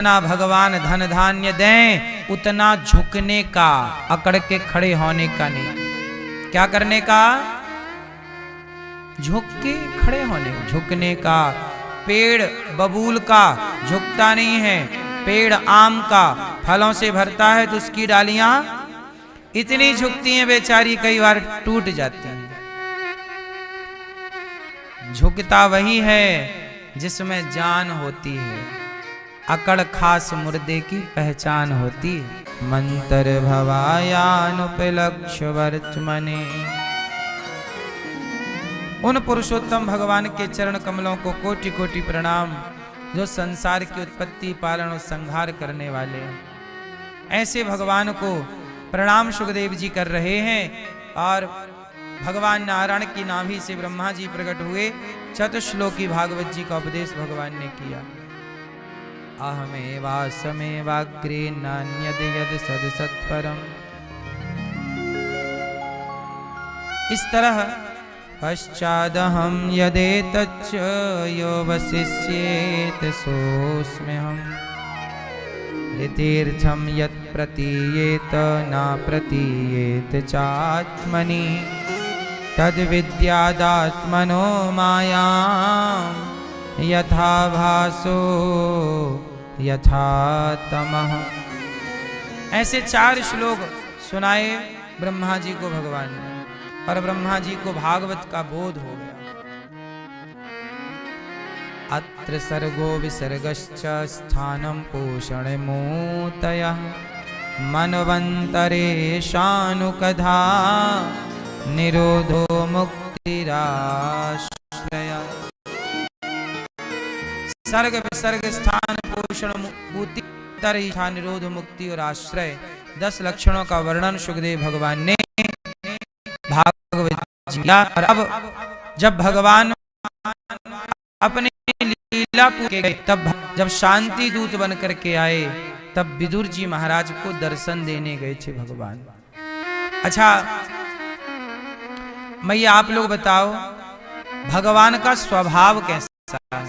जितना भगवान धन धान्य दें उतना झुकने का, अकड़ के खड़े होने का नहीं। क्या करने का? झुक के खड़े होने, झुकने का। पेड़ बबूल का झुकता नहीं है, पेड़ आम का फलों से भरता है तो उसकी डालियां इतनी झुकती हैं बेचारी, कई बार टूट जाती हैं। झुकता वही है जिसमें जान होती है, अकड़ खास मुर्दे की पहचान होती है। मंत्र भवायानुपलक्ष्य वर्तमने। उन पुरुषोत्तम भगवान के चरण कमलों को कोटि कोटि प्रणाम, जो संसार की उत्पत्ति पालन और संहार करने वाले हैं। ऐसे भगवान को प्रणाम सुखदेव जी कर रहे हैं। और भगवान नारायण की नाभि से ब्रह्मा जी प्रकट हुए, चतुश्लोकी भागवत जी का उपदेश भगवान ने किया। अहमेवासमेवाग्रे नान्यद यद सद सत्परम। इस तरह पश्चादहं यदेतच्च यो वसिष्येत सोऽस्म्यहम्। ऋतीर्थं यत् प्रतीयेत न प्रतीयेत चात्मनि, तद्विद्यादात्मनो मायां यथा भासो यथा तमः। ऐसे 4 श्लोक सुनाए ब्रह्मा जी को भगवान ने, और ब्रह्मा जी को भागवत का बोध हो गया। अत्र सर्गो विसर्गश्च स्थानं पोषणमूतयः, मनवन्तरे शानुकधा निरोधो मुक्तिराश्रय। सर्ग विसर्ग स्थान पोषण मुक्ति निरोध मुक्ति और आश्रय, 10 लक्षणों का वर्णन सुखदेव भगवान ने भागवत जी किया। और अब जब भगवान अपने लीला पूरे गए, तब जब शांति दूत बन करके आए, तब विदुर जी महाराज को दर्शन देने गए थे भगवान। अच्छा मैया आप लोग बताओ, भगवान का स्वभाव कैसा है?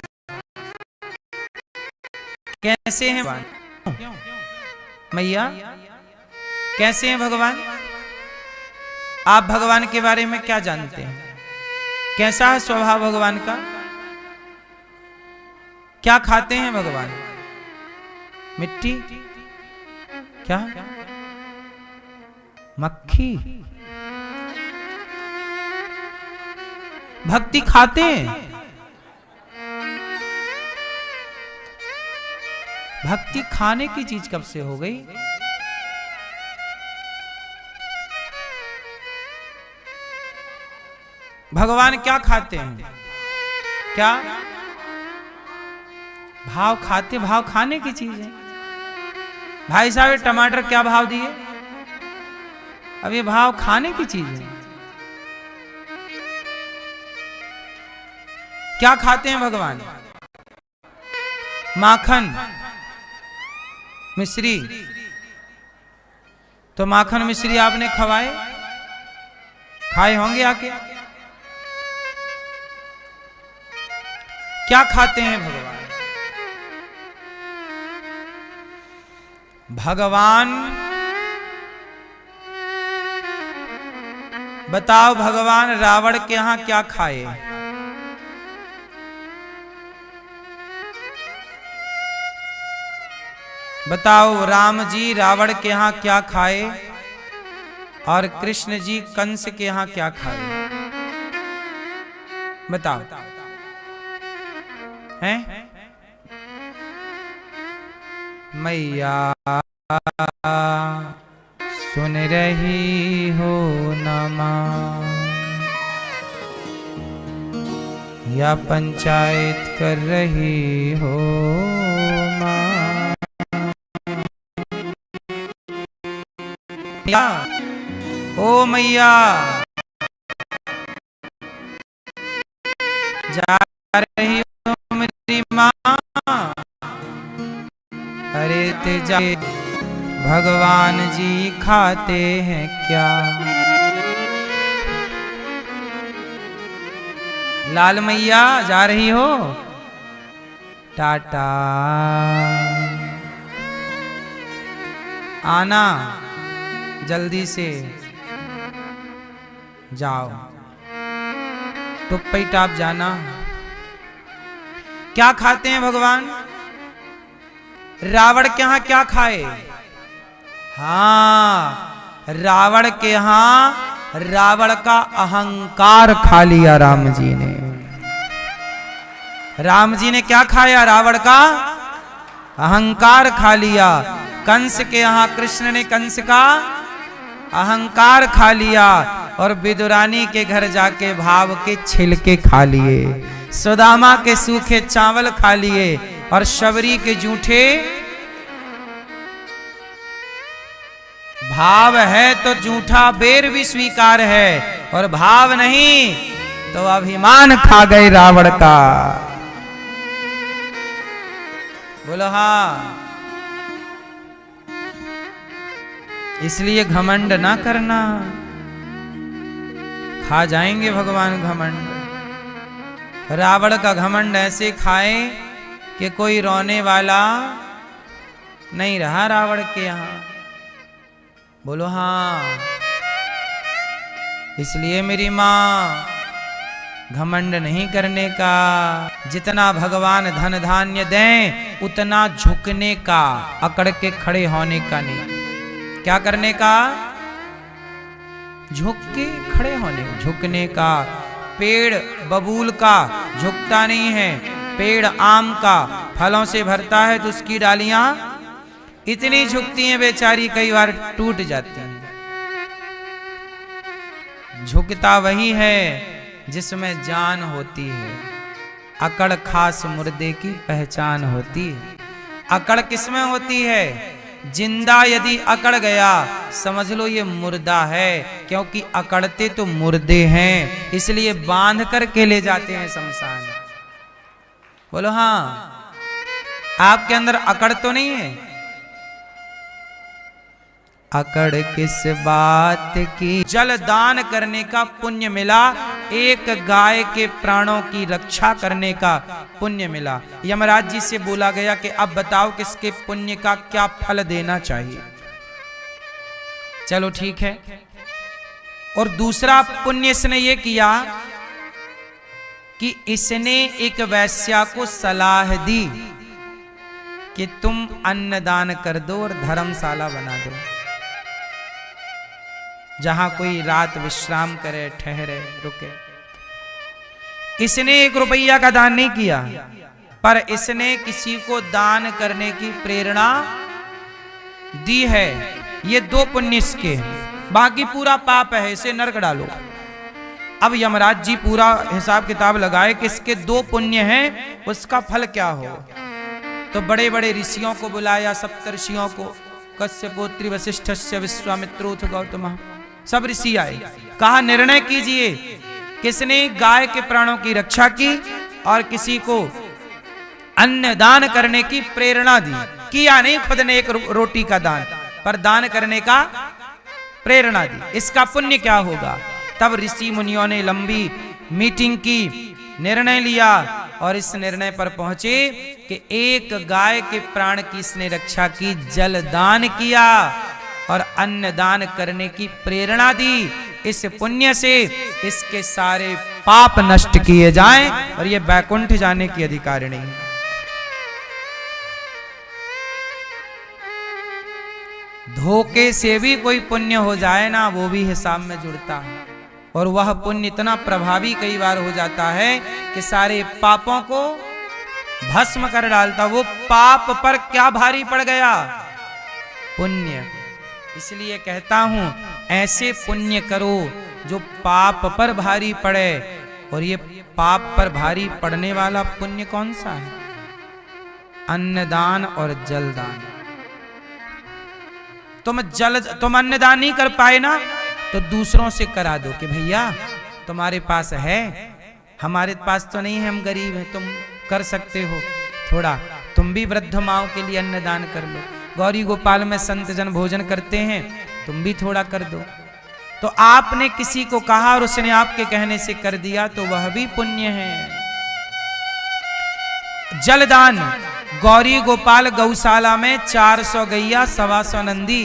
कैसे हैं भगवान? मैया कैसे हैं भगवान? आप भगवान के बारे में क्या जानते हैं? कैसा है स्वभाव भगवान का? क्या खाते हैं भगवान? मिट्टी? क्या? मक्खी? भक्ति खाते हैं? भक्ति खाने की चीज कब से हो गई? भगवान क्या खाते हैं? क्या भाव खाते? भाव खाने की चीज है। भाई साहब टमाटर क्या भाव दिए? अब ये भाव खाने की चीज है। क्या खाते हैं भगवान? माखन मिश्री। तो माखन मिश्री आपने खवाए, खाए होंगे आके। क्या खाते हैं भगवान? भगवान बताओ, भगवान रावण के यहां क्या खाए? बताओ, राम जी रावण के यहां क्या खाए और कृष्ण जी कंस के यहां क्या खाए? बताओ हैं? मैया सुन रही हो नमा, या पंचायत कर रही हो माँ? ओ मैया जा रही हो मेरी माँ? अरे तेजा भगवान जी खाते हैं क्या? लाल मैया जा रही हो? टाटा। आना जल्दी से जाओ, टुप्पई टाप जाना। क्या खाते हैं भगवान? रावण के यहां क्या खाए? हाँ, रावण के यहां रावण का अहंकार खा लिया राम जी ने। राम जी ने क्या खाया? रावण का अहंकार खा लिया। कंस के यहां कृष्ण ने कंस का अहंकार खा लिया और विदुरानी के घर जाके भाव के छिलके खा लिए, सुदामा के सूखे चावल खा लिए और शबरी के जूठे। भाव है तो जूठा बेर भी स्वीकार है, और भाव नहीं तो अभिमान खा गए रावण का। बोलो हाँ। इसलिए घमंड ना करना, खा जाएंगे भगवान घमंड। रावण का घमंड ऐसे खाए कि कोई रोने वाला नहीं रहा रावण के यहां। बोलो हाँ। इसलिए मेरी मां, घमंड नहीं करने का। जितना भगवान धन धान्य दें उतना झुकने का, अकड़ के खड़े होने का नहीं। क्या करने का? झुक के खड़े होने, झुकने का। पेड़ बबूल का झुकता नहीं है, पेड़ आम का फलों से भरता है तो उसकी डालियां इतनी झुकती हैं बेचारी, कई बार टूट जाती हैं। झुकता वही है जिसमें जान होती है। अकड़ खास मुर्दे की पहचान होती है। अकड़ किसमें होती है? जिंदा यदि अकड़ गया समझ लो ये मुर्दा है, क्योंकि अकड़ते तो मुर्दे हैं, इसलिए बांध करके ले जाते हैं शमशान। बोलो हाँ। आपके अंदर अकड़ तो नहीं है? अकड़ किस बात की? जल दान करने का पुण्य मिला, एक गाय के प्राणों की रक्षा करने का पुण्य मिला। यमराज जी से बोला गया कि अब बताओ किसके पुण्य का क्या फल देना चाहिए। चलो ठीक है। और दूसरा पुण्य इसने ये किया कि इसने एक वैश्या को सलाह दी कि तुम अन्नदान कर दो और धर्मशाला बना दो, जहां कोई रात विश्राम करे, ठहरे, रुके। इसने 1 रुपया का दान नहीं किया, पर इसने किसी को दान करने की प्रेरणा दी है। ये 2 पुण्य इसके, बाकी पूरा पाप है, इसे नरक डालो। अब यमराज जी पूरा हिसाब किताब लगाए कि इसके 2 पुण्य हैं, उसका फल क्या हो। तो बड़े बड़े ऋषियों को बुलाया, सप्तर्षियों को, कश्यपोत्री वशिष्ठस्य विश्वामित्रोथ गौतम, सब ऋषि आए। कहा निर्णय कीजिए, किसने गाय के प्राणों की रक्षा की और किसी को अन्न दान करने की प्रेरणा दी। किया नहीं खुद ने 1 रोटी का दान, पर दान करने का प्रेरणा दी, इसका पुण्य क्या होगा। तब ऋषि मुनियों ने लंबी मीटिंग की, निर्णय लिया और इस निर्णय पर पहुंचे कि 1 गाय के प्राण की इसने रक्षा की, जल दान किया और अन्न दान करने की प्रेरणा दी। इस पुण्य से इसके सारे पाप नष्ट किए जाएं और ये वैकुंठ जाने की अधिकारिणी है। धोखे से भी कोई पुण्य हो जाए ना, वो भी हिसाब में जुड़ता है, और वह पुण्य इतना प्रभावी कई बार हो जाता है कि सारे पापों को भस्म कर डालता। वो पाप पर क्या भारी पड़ गया? पुण्य। इसलिए कहता हूं ऐसे पुण्य करो जो पाप पर भारी पड़े। और ये पाप पर भारी पड़ने वाला पुण्य कौन सा है? अन्नदान और जलदान। तुम अन्नदान नहीं कर पाए ना, तो दूसरों से करा दो कि भैया तुम्हारे पास है, हमारे पास तो नहीं है, हम गरीब हैं, तुम कर सकते हो थोड़ा, तुम भी वृद्ध माओ के लिए अन्नदान कर लो। गौरी गोपाल में संत जन भोजन करते हैं, तुम भी थोड़ा कर दो। तो आपने किसी को कहा और उसने आपके कहने से कर दिया, तो वह भी पुण्य है। जलदान गौरी गोपाल गौशाला में 400 गैया, 125 नंदी।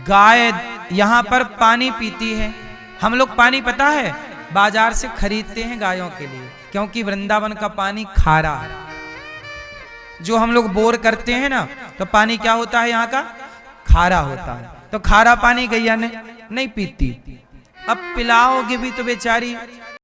गाय यहाँ पर पानी पीती है। हम लोग पानी पता है बाजार से खरीदते हैं गायों के लिए, क्योंकि वृंदावन का पानी खारा है। जो हम लोग बोर करते हैं ना, तो पानी क्या होता है यहाँ का? खारा होता है। तो खारा पानी गैया ने नहीं पीती। अब पिलाओगे भी तो बेचारी